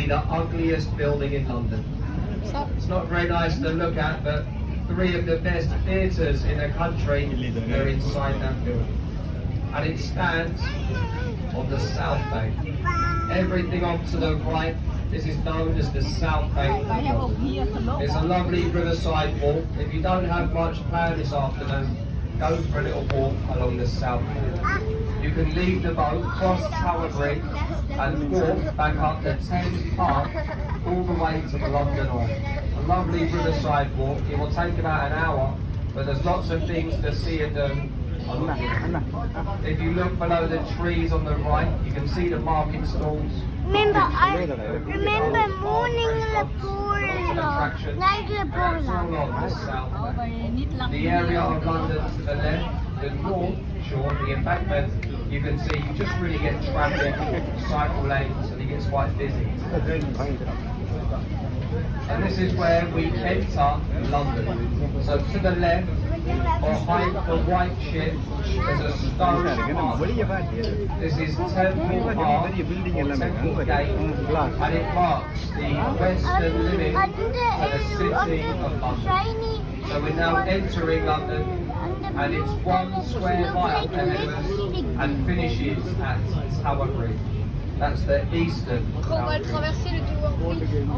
the ugliest building in London. It's not very nice to look at, but 3 of the best theatres in the country are inside that building. And it stands on the South Bank. Everything off to the right, this is known as the South Bank of London. It's a lovely riverside walk. If you don't have much planned this afternoon, go for a little walk along the South Bank. You can leave the boat, cross Tower Bridge, and walk back up the Thames Park all the way to the London Eye. A lovely riverside walk. It will take about an hour, but there's lots of things to see and do. If you look below the trees on the right, you can see the market stalls. Remember morning night The area of London to the left, the north shore, the embankment, you can see you just really get traffic, cycle lanes, and it gets quite busy. And this is where we enter London. So to the left, behind the white ship, there's a stone arch. This is Temple Park, or Temple Gate, and it marks the western limit of the city of London. So we're now entering London, and it's 1 square mile ahead of us, and finishes at Tower Bridge. That's the eastern boundary.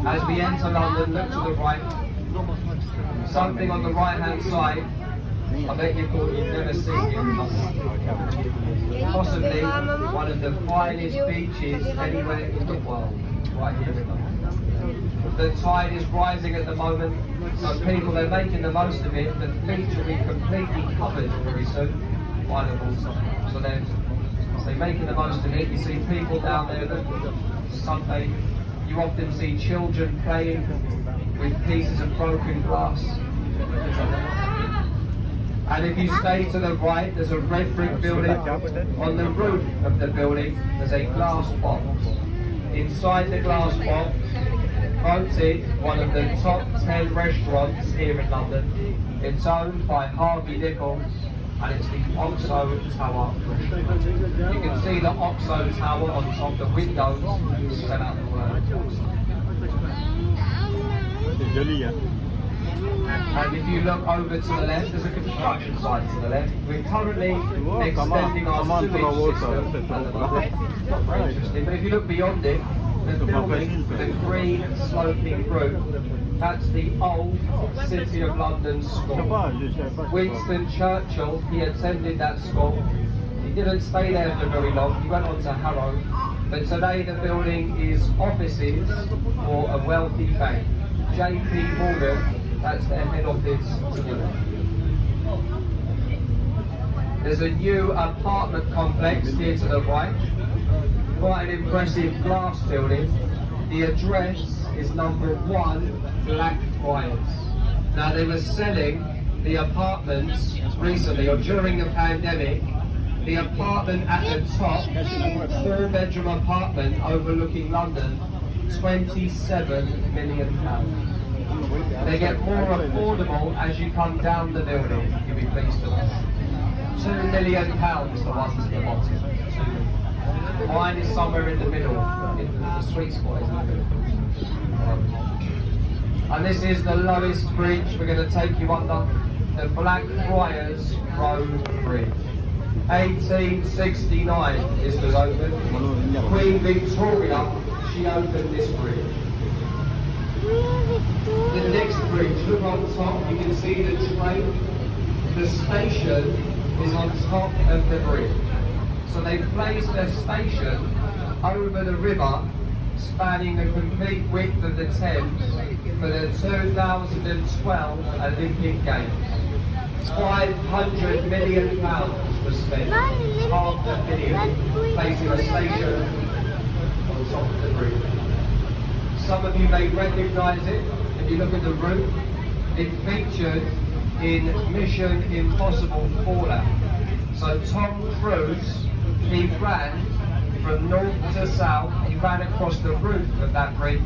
As we enter London, look to the right. Something on the right-hand side, I bet you thought you'd never seen in London. Possibly one of the finest beaches anywhere in the world, right here in London. The tide is rising at the moment, so people are making the most of it. The beach will be completely covered very soon by the water. So they're making the most of it. You see people down there that sunbathe. You often see children playing with pieces of broken glass. And if you stay to the right, there's a red brick building. On the roof of the building, there's a glass box. Inside the glass box, voted one of the top 10 restaurants here in London. It's owned by Harvey Nichols, and it's the Oxo Tower. You can see the Oxo Tower on top of the windows. Spell out the word Oxo. And if you look over to the left, there's a construction site to the left. We're currently extending our sewage system at the moment. It's not very interesting, but if you look beyond it, the building with a green sloping roof, that's the old City of London School. Winston Churchill, he attended that school. He didn't stay there for very long, he went on to Harrow. But today the building is offices for a wealthy bank. JP Morgan, that's their head office to the left. There's a new apartment complex here to the right. Quite an impressive glass building. The address is number 1 Blackfriars. Now they were selling the apartments recently or during the pandemic. The apartment at the top, 4-bedroom apartment overlooking London, £27 million. They get more affordable as you come down the building, you'll be pleased to know. £2 million the ones at the bottom. Mine is somewhere in the middle, the sweet spot is in the middle. And this is the lowest bridge we're going to take you under, the Blackfriars Road Bridge. 1869 this was opened. Queen Victoria, she opened this bridge. The next bridge, look on top, you can see the train. The station is on top of the bridge. So they've placed their station over the river, spanning the complete width of the Thames for the 2012 Olympic Games. £500 million was spent, half a billion, placing a station on top of the bridge. Some of you may recognise it if you look at the roof. It featured in Mission Impossible Fallout. So Tom Cruise, he ran from north to south, he ran across the roof of that bridge,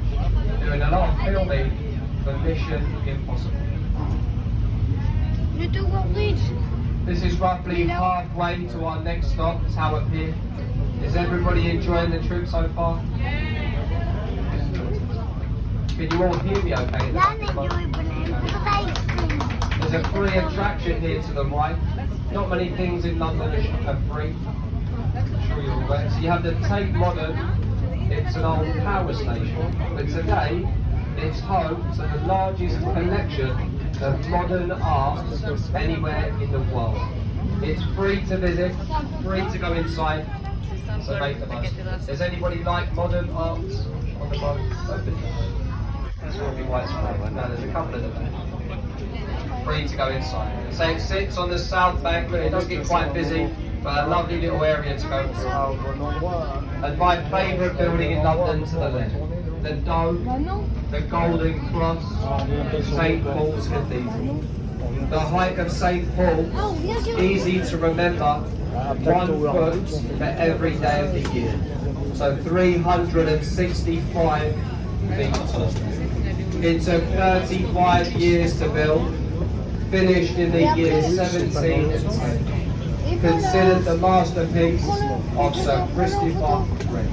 doing a lot of filming for Mission Impossible. This is roughly halfway to our next stop, Tower Pier. Is everybody enjoying the trip so far? Can you all hear me okay? There's a free attraction here to the right. Not many things in London are free. I'm sure you're aware. So you have the Tate Modern. It's an old power station. But today, it's home to the largest collection of modern art anywhere in the world. It's free to visit, free to go inside. So make the most. Does anybody like modern art on the boat? That's going to be widespread. No, there's a couple of them there. Free to go inside. So it sits on the south bank, but it does get quite busy, but a lovely little area to go through. And my favourite building in London to the left. The Dome, the Golden Cross, St Paul's Cathedral. The height of St Paul's, easy to remember, 1 foot for every day of the year. So 365 feet tall. It took 35 years to build, finished in the year 1710. Considered the masterpiece of Sir Christopher Wren.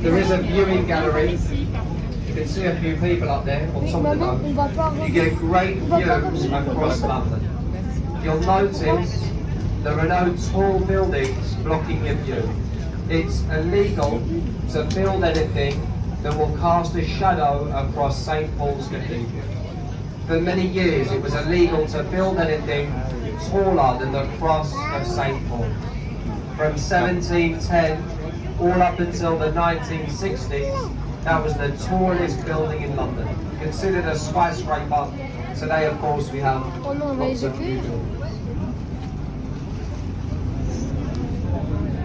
There is a viewing gallery. You can see a few people up there on top of the dome. You get great views across London. You'll notice there are no tall buildings blocking your view. It's illegal to build anything that will cast a shadow across St Paul's Cathedral. For many years it was illegal to build anything taller than the cross of St Paul. From 1710 all up until the 1960s, that was the tallest building in London. Considered a skyscraper. Today, of course, we have lots of new buildings.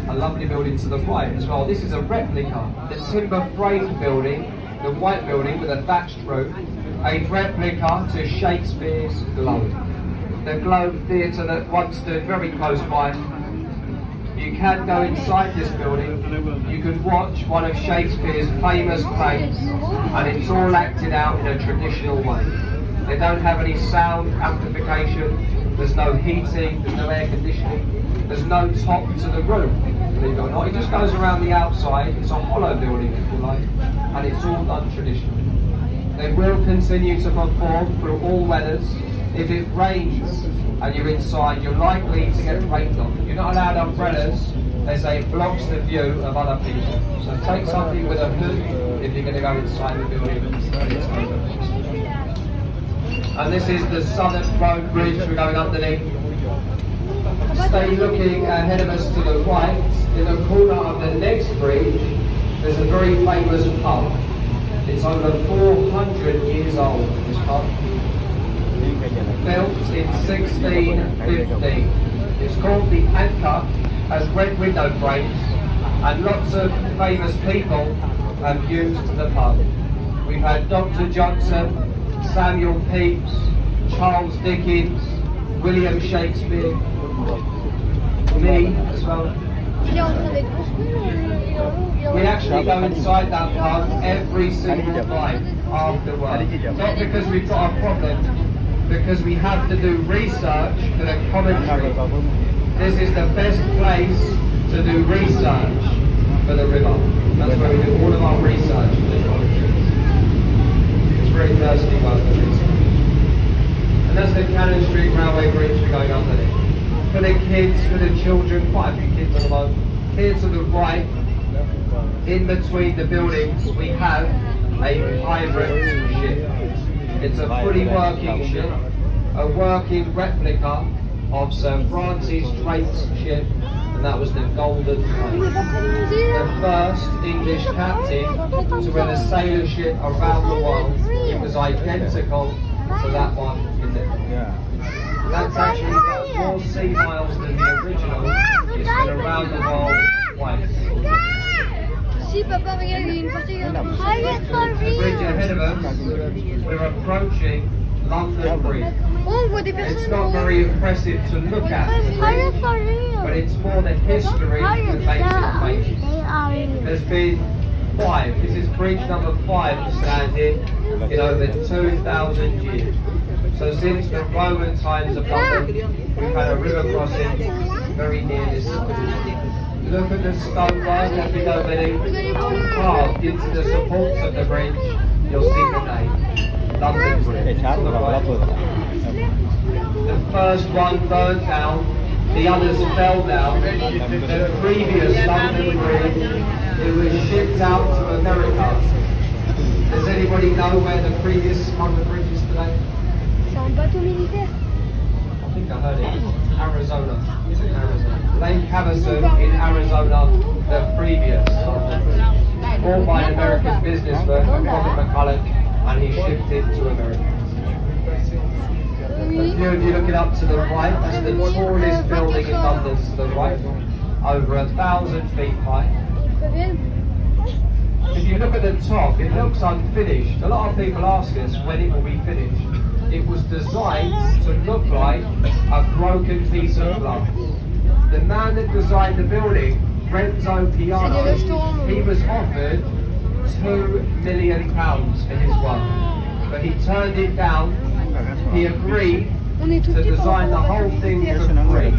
A lovely building to the right as well. This is a replica. The timber framed building, the white building with a thatched roof, a replica to Shakespeare's Globe. The Globe Theatre that once stood very close by. You can go inside this building, you can watch one of Shakespeare's famous plays, and it's all acted out in a traditional way. They don't have any sound amplification, there's no heating, there's no air conditioning, there's no top to the roof, believe it or not. It just goes around the outside, it's a hollow building if you like, and it's all done traditionally. They will continue to perform through all weathers. If it rains and you're inside, you're likely to get rained on. You're not allowed umbrellas, they say it blocks the view of other people. So take something with a hood if you're going to go inside the building. And this is the Southern Road Bridge we're going underneath. Stay looking ahead of us to the right. In the corner of the next bridge, there's a very famous pub. It's over 400 years old, this pub. Built in 1615. It's called the Anchor, has red window frames, and lots of famous people have used the pub. We've had Dr. Johnson, Samuel Pepys, Charles Dickens, William Shakespeare, me as well. We actually go inside that pub every single night after work. Not because we've got a problem, because we have to do research for the commentary. This is the best place to do research for the river. That's where we do all of our research for the commentary. It's very thirsty work for research. And that's the Cannon Street Railway Bridge we're going underneath. For the kids, for the children, quite a few kids on the boat. Here to the right, in between the buildings, we have a pirate ship. It's a fully working ship, a working replica of Sir Francis Drake's ship, and that was the Golden Crane. The first English captain to win a sailor ship around the world. It was identical to that one in there. That's actually got more sea miles than the original. It's been around the world twice. Si, papa, regarde, il y a une partie The bridge ahead of us, we're approaching London Bridge. Oh, on voit des It's personnes. not very impressive to look at, but it's more the history that makes it famous. There's been 5, this is bridge number 5 to stand here in over 2,000 years. So since the Roman times of London, we've had a river crossing very near this site. Look at the stonework as we go beneath, carved into the supports of the bridge, you'll see the name. London Bridge.ช้าตัวเราเปิด The first one burned down, the others fell down. The previous London Bridge, it was shipped out to America. Does anybody know where the previous London Bridge is today? C'est un bateau militaire. I think I heard it. Arizona. Is it Arizona? Lake Havasu in Arizona, the previous London Bridge. Bought by an American businessman, Robert McCulloch, and he shipped it to America. A few of you looking up to the right, that's the tallest building in London to the right, over 1,000 feet high. If you look at the top, it looks unfinished. A lot of people ask us when it will be finished. It was designed to look like a broken piece of glass. The man that designed the building, Renzo Piano, he was offered £2 million for his work, but he turned it down. He agreed to design the whole thing for free.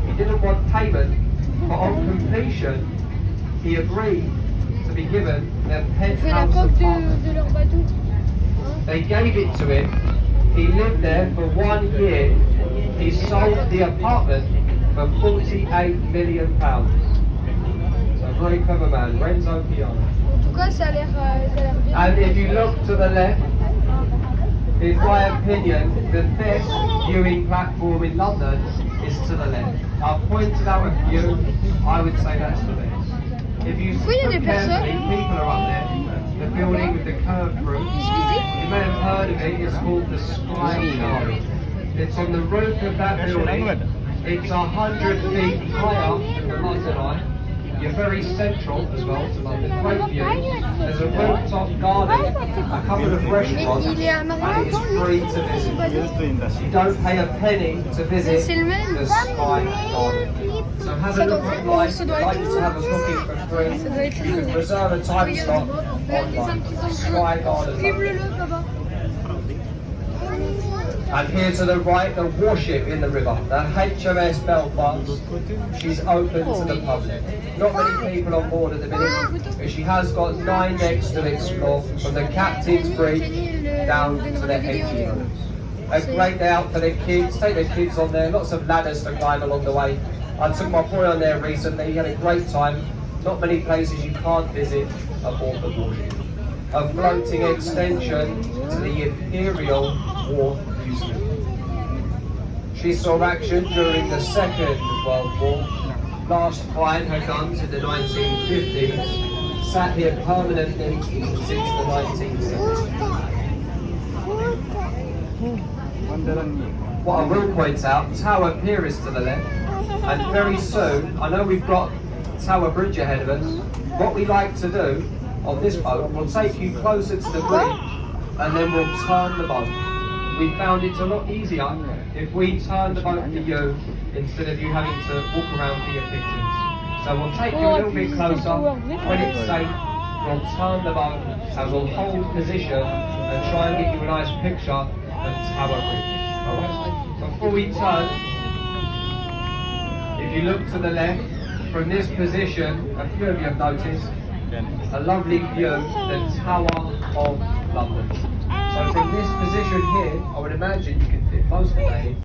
He didn't want payment, but on completion, he agreed to be given their C'est la penthouse coque apartment. de leur bateau. They gave it to him. He lived there for 1 year. He sold the apartment for £48 million. So a very clever man, Renzo Piano. En tout cas, ça a l'air bien. And if you look to the left, in my opinion, the best viewing platform in London is to the left. I've pointed out a few, I would say that's the best. If you Oui, il y a look des personnes. carefully, people are up there. The building with the curved roof. You may have heard of it, it's called the Sky Garden. It's on the roof of that building. It's 100 feet higher than the London Eye. You're very central as well to London. Great view. There's a rooftop garden, a couple of restaurants, and it is free to visit. You don't pay a penny to visit the Sky Garden. So have a look online. If you'd like to have a booking for free, you can reserve a time slot online. Sky Garden. Filme-le là-bas. And here to the right, the warship in the river, the HMS Belfast. She's open to the public. Not many people on board at the minute, but she has got 9 decks to explore, from the captain's bridge down to the engine rooms. A great day out for the kids. Take the kids on there. Lots of ladders to climb along the way. I took my boy on there recently. He had a great time. Not many places you can't visit aboard the warship. A floating extension to the Imperial War Museum. She saw action during the Second World War. Last fired her guns in the 1950s. Sat here permanently since the 1970s. What I will point out, Tower Pier is to the left, and very soon, I know we've got Tower Bridge ahead of us. What we like to do on this boat, we'll take you closer to the bridge, and then we'll turn the boat. We found it a lot easier if we turn the boat for you, instead of you having to walk around for your pictures. So we'll take you a little bit closer. When it's safe, we'll turn the boat and we'll hold position and try and get you a nice picture of Tower Bridge. Alright? Before we turn, if you look to the left, from this position, a few of you have noticed, a lovely view, the Tower of London. So from this position here, I would imagine you can fit most of the day